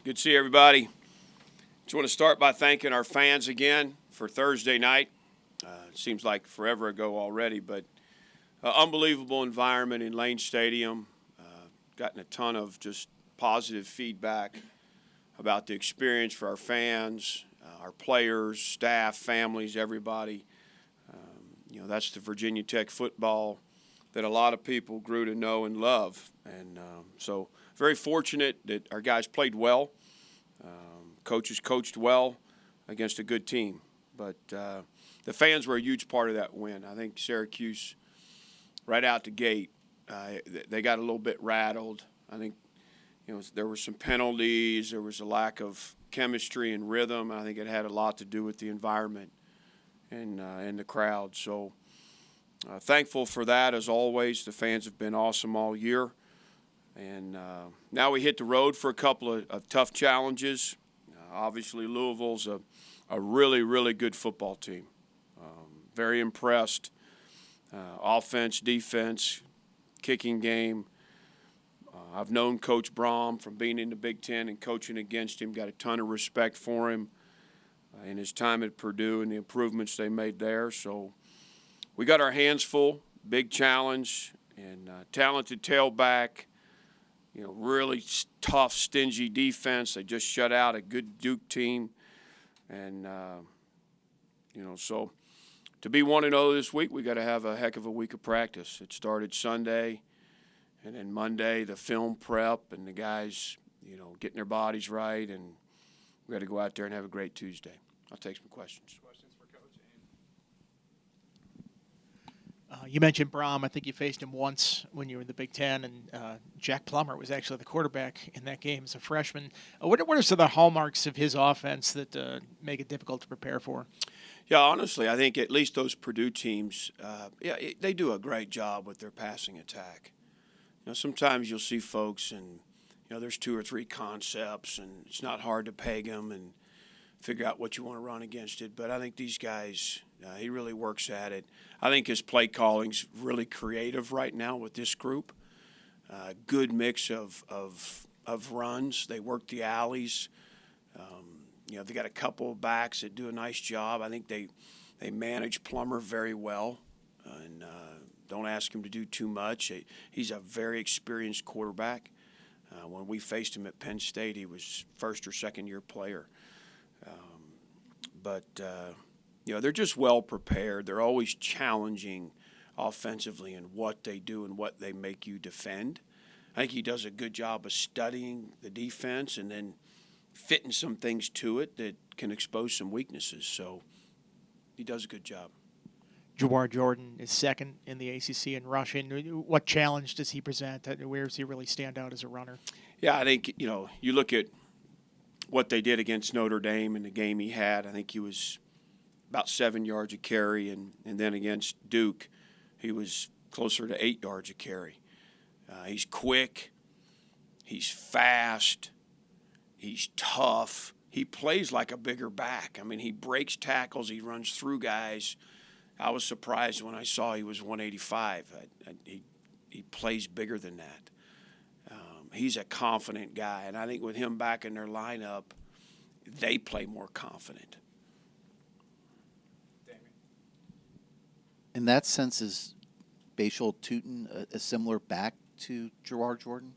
Good to see everybody. Just want to start by thanking our fans again for Thursday night. It seems like forever ago already, but unbelievable environment in Lane Stadium. Gotten a ton of just positive feedback about the experience for our fans, our players, staff, families, everybody. That's the Virginia Tech football that a lot of people grew to know and love. And so very fortunate that our guys played well. Coaches coached well against a good team. But the fans were a huge part of that win. I think Syracuse, right out the gate, they got a little bit rattled. I think there were some penalties. There was a lack of chemistry and rhythm. I think it had a lot to do with the environment and the crowd. So thankful for that, as always. The fans have been awesome all year. And now we hit the road for a couple of tough challenges. Obviously, Louisville's a really, really good football team. Very impressed. Offense, defense, kicking game. I've known Coach Brom from being in the Big Ten and coaching against him. Got a ton of respect for him in his time at Purdue and the improvements they made there. So we got our hands full. Big challenge and talented tailback. Really tough, stingy defense. They just shut out a good Duke team. And, so to be 1-0 this week, we got to have a heck of a week of practice. It started Sunday, and then Monday, the film prep and the guys, getting their bodies right. And we got to go out there and have a great Tuesday. I'll take some questions. You mentioned Brom. I think you faced him once when you were in the Big Ten, and Jack Plummer was actually the quarterback in that game as a freshman. What are some of the hallmarks of his offense that make it difficult to prepare for? Yeah, honestly, I think at least those Purdue teams, they do a great job with their passing attack. Sometimes you'll see folks and, there's 2 or 3 concepts, and it's not hard to peg them and figure out what you want to run against it. But I think these guys, he really works at it. I think his play calling's really creative right now with this group. Good mix of runs. They work the alleys. They got a couple of backs that do a nice job. I think they manage Plummer very well, and don't ask him to do too much. He's a very experienced quarterback. When we faced him at Penn State, he was first or second year player. They're just well prepared. They're always challenging offensively in what they do and what they make you defend. I think he does a good job of studying the defense and then fitting some things to it that can expose some weaknesses. So he does a good job. Jawhar Jordan is second in the ACC in rushing. What challenge does he present? Where does he really stand out as a runner? Yeah, I think, you look at what they did against Notre Dame in the game he had. I think he was about 7 yards a carry, and then against Duke, he was closer to 8 yards a carry. He's quick. He's fast. He's tough. He plays like a bigger back. I mean, he breaks tackles. He runs through guys. I was surprised when I saw he was 185. He plays bigger than that. He's a confident guy, and I think with him back in their lineup, they play more confident. In that sense, is Bashal Tootin a similar back to Jawhar Jordan?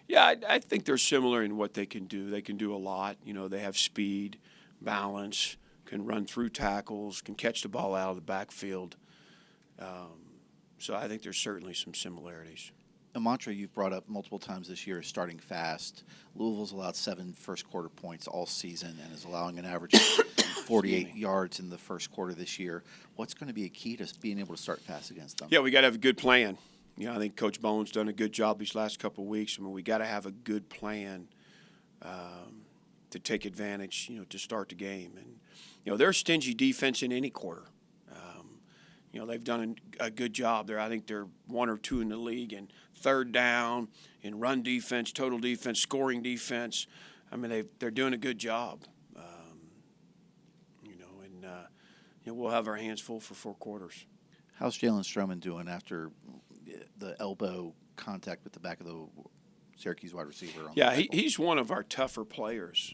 Yeah, I think they're similar in what they can do. They can do a lot. They have speed, balance, can run through tackles, can catch the ball out of the backfield. So I think there's certainly some similarities. A mantra you've brought up multiple times this year is starting fast. Louisville's allowed 7 first-quarter points all season and is allowing an average of 48 yards in the first quarter this year. What's going to be a key to being able to start fast against them? Yeah, we got to have a good plan. I think Coach Bowen's done a good job these last couple of weeks. I mean, we got to have a good plan to take advantage, to start the game. And, they're a stingy defense in any quarter. They've done a good job there. I think they're 1 or 2 in the league in third down, in run defense, total defense, scoring defense. I mean, they're doing a good job. We'll have our hands full for 4 quarters. How's Jalen Stroman doing after the elbow contact with the back of the Syracuse wide receiver. On Yeah, the tackle. he's one of our tougher players.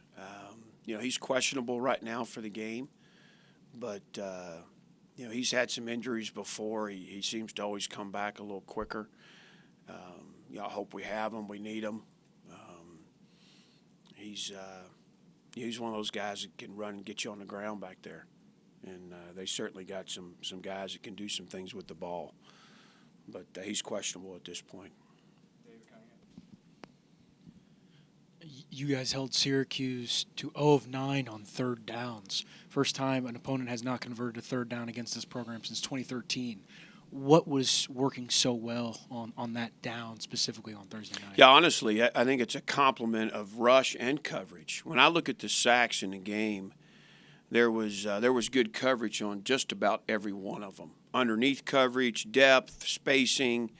He's questionable right now for the game, but he's had some injuries before. He seems to always come back a little quicker. I hope we have him. We need him. He's one of those guys that can run and get you on the ground back there, and they certainly got some guys that can do some things with the ball, but he's questionable at this point. You guys held Syracuse to 0 of 9 on third downs. First time an opponent has not converted a third down against this program since 2013. What was working so well on that down, specifically on Thursday night? Yeah, honestly, I think it's a complement of rush and coverage. When I look at the sacks in the game, there was good coverage on just about every one of them. Underneath coverage, depth, spacing.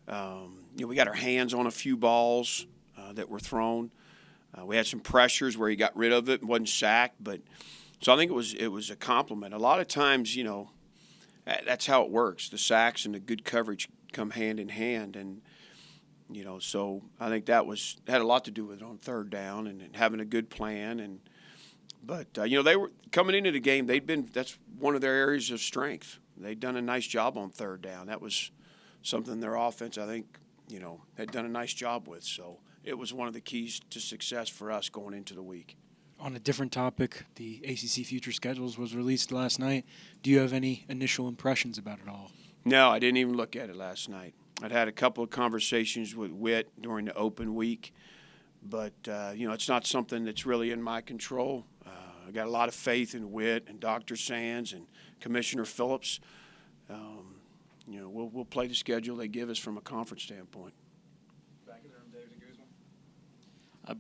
We got our hands on a few balls that were thrown. We had some pressures where he got rid of it and wasn't sacked, so I think it was a compliment. A lot of times, that's how it works. The sacks and the good coverage come hand in hand, and so I think that had a lot to do with it on third down and having a good plan. But they were coming into the game. That's one of their areas of strength. They'd done a nice job on third down. That was something their offense, I think, had done a nice job with. So it was one of the keys to success for us going into the week. On a different topic, the ACC Future Schedules was released last night. Do you have any initial impressions about it all? No, I didn't even look at it last night. I'd had a couple of conversations with Witt during the open week, but, it's not something that's really in my control. I got a lot of faith in Witt and Dr. Sands and Commissioner Phillips. We'll play the schedule they give us from a conference standpoint.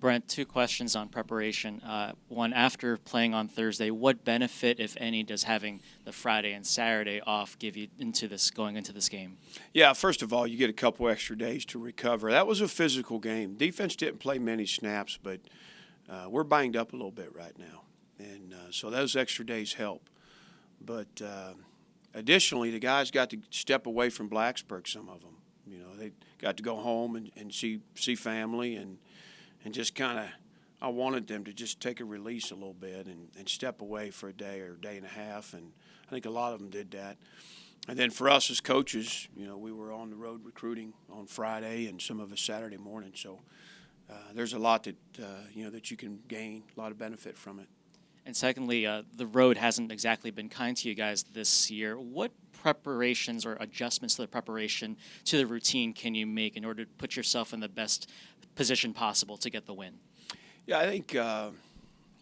Brent, 2 questions on preparation. One, after playing on Thursday, what benefit, if any, does having the Friday and Saturday off give you going into this game? Yeah, first of all, you get a couple extra days to recover. That was a physical game. Defense didn't play many snaps, but we're banged up a little bit right now, and so those extra days help. But additionally, the guys got to step away from Blacksburg. Some of them, they got to go home and see family and just kind of, I wanted them to just take a release a little bit and step away for a day or a day and a half, and I think a lot of them did that. And then for us as coaches, we were on the road recruiting on Friday and some of us Saturday morning, so there's a lot that that you can gain, a lot of benefit from it. And secondly, the road hasn't exactly been kind to you guys this year. What preparations or adjustments to the preparation, to the routine, can you make in order to put yourself in the best position possible to get the win? Yeah, I think,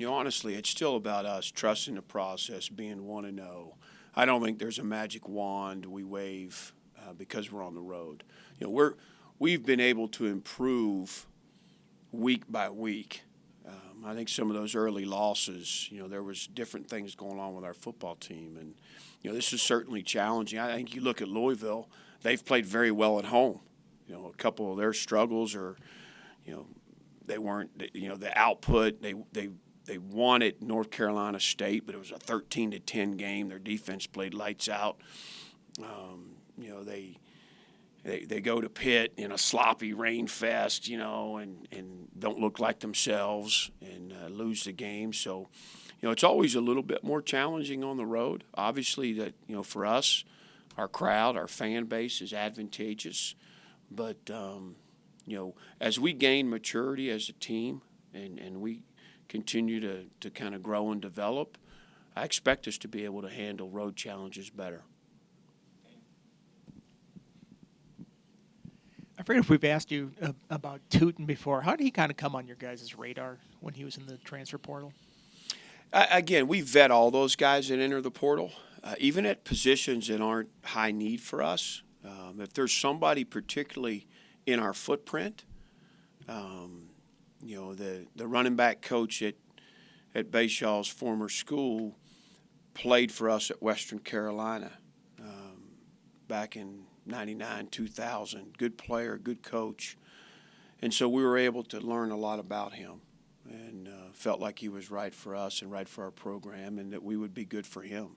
honestly, it's still about us trusting the process, being 1-0. I don't think there's a magic wand we wave because we're on the road. We've been able to improve week by week. I think some of those early losses, there was different things going on with our football team, and this is certainly challenging. I think you look at Louisville; they've played very well at home. A couple of their struggles are, they weren't, the output. They won at North Carolina State, but it was a 13-10 game. Their defense played lights out. They go to Pitt in a sloppy rain fest, and don't look like themselves and lose the game. So, it's always a little bit more challenging on the road. Obviously, that for us, our crowd, our fan base is advantageous, but as we gain maturity as a team and we continue to kind of grow and develop, I expect us to be able to handle road challenges better. I forget if we've asked you about Tootin before. How did he kind of come on your guys' radar when he was in the transfer portal? Again, we vet all those guys that enter the portal, even at positions that aren't high need for us. If there's somebody particularly in our footprint, the running back coach at Bayshaw's former school played for us at Western Carolina back in 99, 2000. Good player, good coach. And so we were able to learn a lot about him and felt like he was right for us and right for our program and that we would be good for him.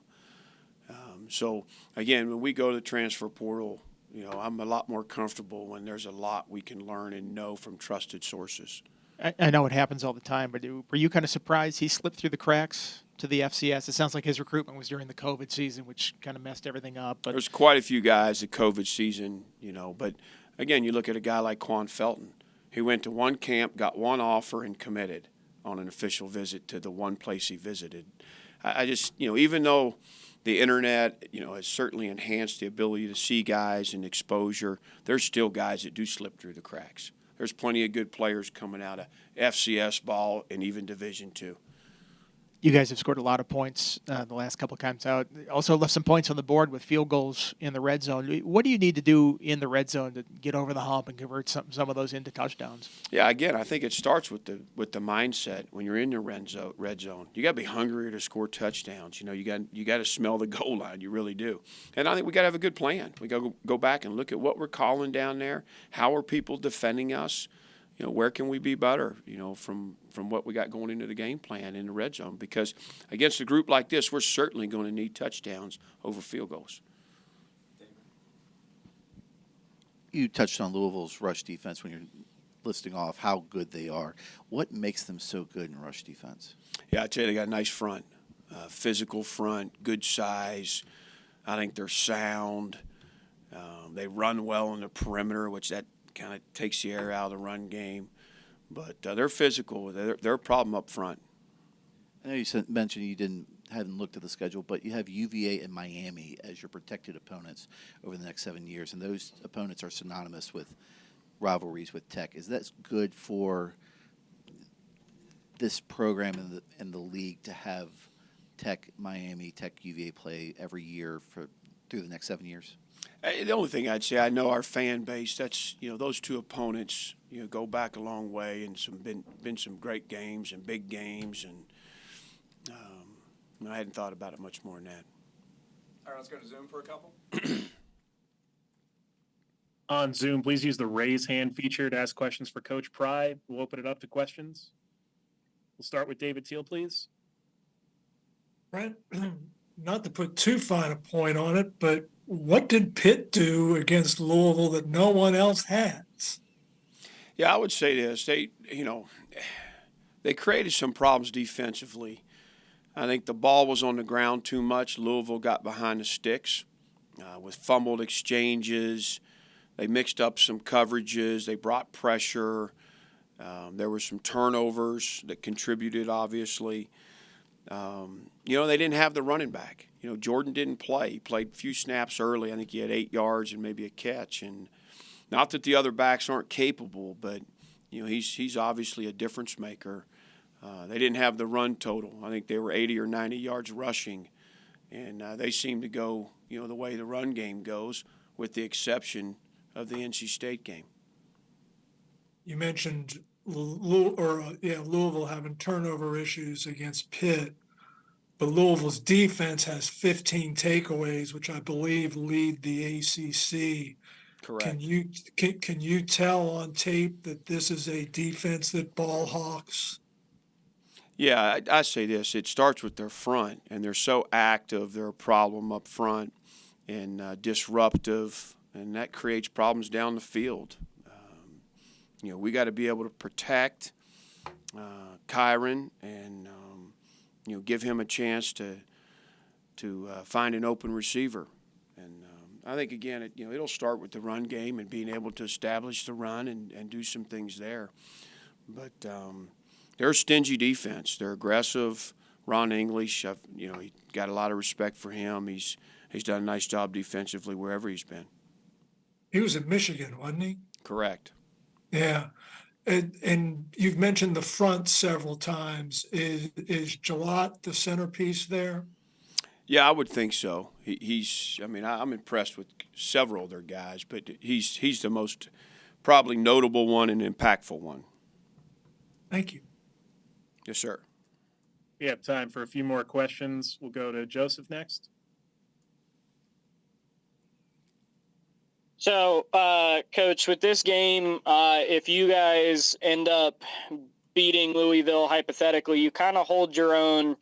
So, again, when we go to the transfer portal, I'm a lot more comfortable when there's a lot we can learn and know from trusted sources. I know it happens all the time, but were you kind of surprised he slipped through the cracks to the FCS? It sounds like his recruitment was during the COVID season, which kind of messed everything up. But There's quite a few guys the COVID season, but again, you look at a guy like Quan Felton. He went to one camp, got one offer, and committed on an official visit to the one place he visited. I just, even though the internet, has certainly enhanced the ability to see guys and exposure, there's still guys that do slip through the cracks. There's plenty of good players coming out of FCS ball and even Division II. you guys have scored a lot of points the last couple of times out. Also left some points on the board with field goals in the red zone. What do you need to do in the red zone to get over the hump and convert some of those into touchdowns? Yeah, again, I think it starts with the mindset when you're in the red zone. You got to be hungry to score touchdowns. You got to smell the goal line. You really do. And I think we got to have a good plan. We got to go back and look at what we're calling down there. How are people defending us? Where can we be better, from what we got going into the game plan in the red zone? Because against a group like this, we're certainly going to need touchdowns over field goals. You touched on Louisville's rush defense when you're listing off how good they are. What makes them so good in rush defense? Yeah, I tell you, they got a nice front, physical front, good size. I think they're sound. They run well in the perimeter, which that kind of takes the air out of the run game. But they're physical. They're a problem up front. I know you mentioned you hadn't looked at the schedule, but you have UVA and Miami as your protected opponents over the next 7 years, and those opponents are synonymous with rivalries with Tech. Is that good for this program and the league to have Tech Miami, Tech UVA play every year through the next 7 years? The only thing I'd say, I know our fan base, that's, those two opponents, go back a long way, and been some great games and big games, and I hadn't thought about it much more than that. All right, let's go to Zoom for a couple. On Zoom, please use the raise hand feature to ask questions for Coach Pry. We'll open it up to questions. We'll start with David Teal, please. Brent, not to put too fine a point on it, but what did Pitt do against Louisville that no one else has? Yeah, I would say this. They created some problems defensively. I think the ball was on the ground too much. Louisville got behind the sticks with fumbled exchanges. They mixed up some coverages. They brought pressure. There were some turnovers that contributed, obviously. They didn't have the running back. Jordan didn't play. He played a few snaps early. I think he had 8 yards and maybe a catch. And not that the other backs aren't capable, but he's obviously a difference maker. They didn't have the run total. I think they were 80 or 90 yards rushing, and they seemed to go the way the run game goes, with the exception of the NC State game. You mentioned Louisville having turnover issues against Pitt, but Louisville's defense has 15 takeaways, which I believe lead the ACC. Correct. Can you tell on tape that this is a defense that ball hawks? Yeah, I say this. It starts with their front, and they're so active. They're a problem up front and disruptive, and that creates problems down the field. We got to be able to protect Kyron and give him a chance to find an open receiver. And I think again, it'll start with the run game and being able to establish the run and do some things there. But they're a stingy defense. They're aggressive. Ron English, he got a lot of respect for him. He's done a nice job defensively wherever he's been. He was at Michigan, wasn't he? Correct. Yeah. And you've mentioned the front several times. Is Jalot the centerpiece there? Yeah, I would think so. I'm impressed with several of their guys, but he's the most probably notable one and impactful one. Thank you. Yes, sir. We have time for a few more questions. We'll go to Joseph next. So, Coach, with this game, if you guys end up beating Louisville, hypothetically, you kind of hold your own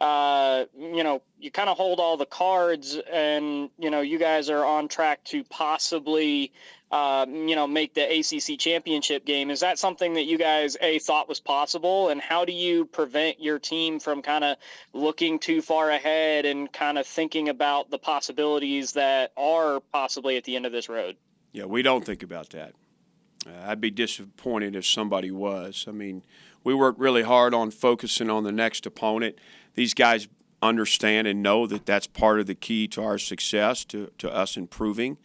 you kind of hold all the cards, and you guys are on track to possibly make the ACC championship game. Is that something that you guys thought was possible, and how do you prevent your team from kind of looking too far ahead and kind of thinking about the possibilities that are possibly at the end of this road? Yeah, we don't think about that. I'd be disappointed if somebody was. I mean, we work really hard on focusing on the next opponent. These guys understand and know that that's part of the key to our success, to us improving.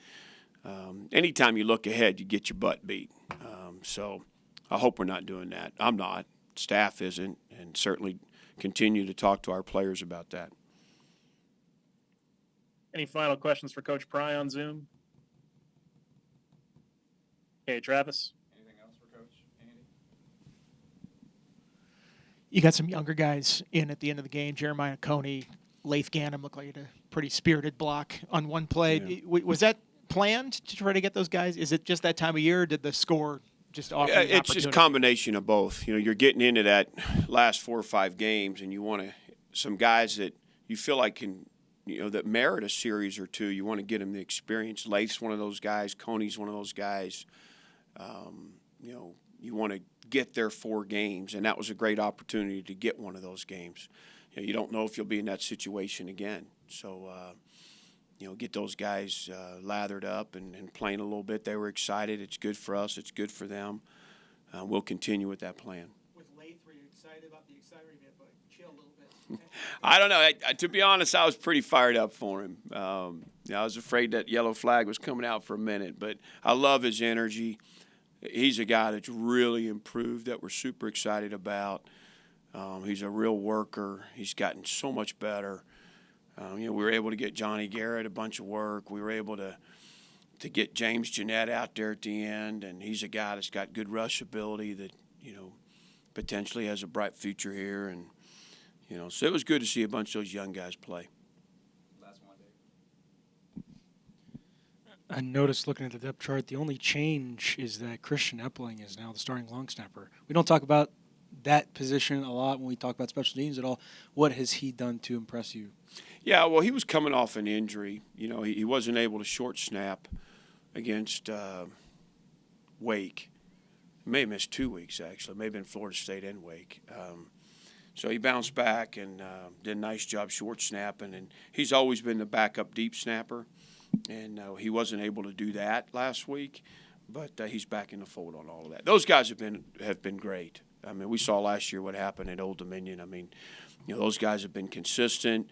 Anytime you look ahead, you get your butt beat. So I hope we're not doing that. I'm not. Staff isn't, and certainly continue to talk to our players about that. Any final questions for Coach Pry on Zoom? Okay, Travis. Anything else for Coach Andy? You got some younger guys in at the end of the game. Jeremiah Coney, Laith Ganem looked like a pretty spirited block on one play. Yeah. Was that planned to try to get those guys? Is it just that time of year, or did the score just offer Yeah, an it's just a opportunity? combination of both. You're getting into that last 4 or 5 games, and you want some guys that you feel like can, that merit a series or two. You want to get them the experience. Lath's one of those guys. Coney's one of those guys. You want to get their 4 games, and that was a great opportunity to get one of those games. You don't know if you'll be in that situation again. So, get those guys lathered up and playing a little bit. They were excited. It's good for us. It's good for them. We'll continue with that plan. With Laith, were you excited about the excitement? But chill a little bit. I don't know. To be honest, I was pretty fired up for him. I was afraid that yellow flag was coming out for a minute, but I love his energy. He's a guy that's really improved that we're super excited about. He's a real worker. He's gotten so much better. We were able to get Johnny Garrett a bunch of work. We were able to get James Jeanette out there at the end, and he's a guy that's got good rush ability that, potentially has a bright future here. And, so it was good to see a bunch of those young guys play. Last one, Dave. I noticed looking at the depth chart, the only change is that Christian Epling is now the starting long snapper. We don't talk about that position a lot when we talk about special teams at all. What has he done to impress you? Yeah, well, he was coming off an injury. He wasn't able to short snap against Wake. He may have missed 2 weeks, actually. Maybe in Florida State and Wake. So he bounced back and did a nice job short snapping. And he's always been the backup deep snapper. And he wasn't able to do that last week. But he's back in the fold on all of that. Those guys have been great. I mean, we saw last year what happened at Old Dominion. I mean, those guys have been consistent.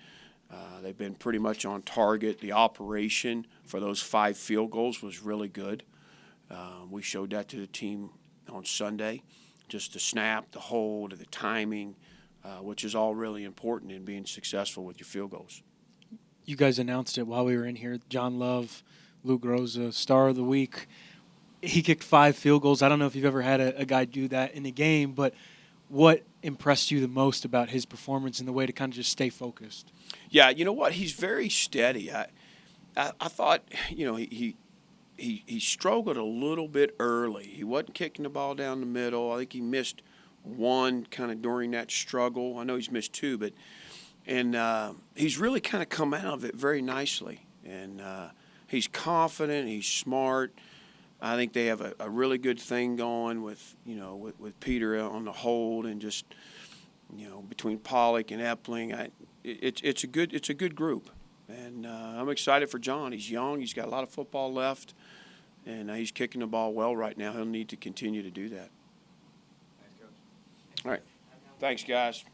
They've been pretty much on target. The operation for those 5 field goals was really good. We showed that to the team on Sunday. Just the snap, the hold, the timing, which is all really important in being successful with your field goals. You guys announced it while we were in here. John Love, Lou Groza, star of the week. He kicked 5 field goals. I don't know if you've ever had a guy do that in a game, but what impressed you the most about his performance and the way to kind of just stay focused? Yeah, you know what? He's very steady. I thought, he struggled a little bit early. He wasn't kicking the ball down the middle. I think he missed 1 kind of during that struggle. I know he's missed 2, but he's really kind of come out of it very nicely. And he's confident. He's smart. I think they have a really good thing going with Peter on the hold, and just between Pollock and Epling. It's a good group, and I'm excited for John. He's young. He's got a lot of football left, and he's kicking the ball well right now. He'll need to continue to do that. Thanks, Coach. All right. Thanks, guys.